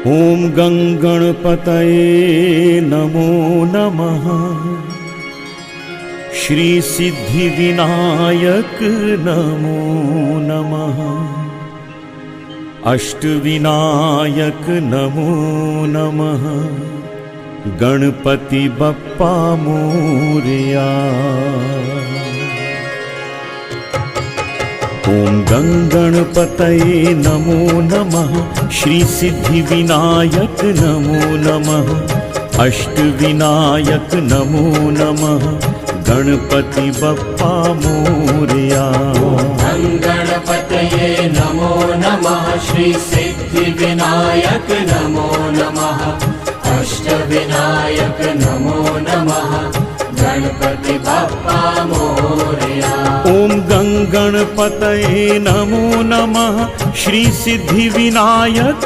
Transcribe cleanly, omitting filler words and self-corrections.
ॐ गणपतये नमो नमः। श्री सिद्धिविनायक नमो नमः। अष्टविनायक नमो नमः। गणपति बप्पा मोरया। ॐ गणपतये नमो नमः। श्री सिद्धिविनायक नमो नमः। अष्टविनायक नमो नमः। गणपति बप्पा मोरया। गणपतये नमो नमः। श्री सिद्धिविनायक नमो नमः। अष्टविनायक नमो नमः। गणपति बप्पा मोरया। ॐ गणपतये नमो नमः। श्री सिद्धिविनायक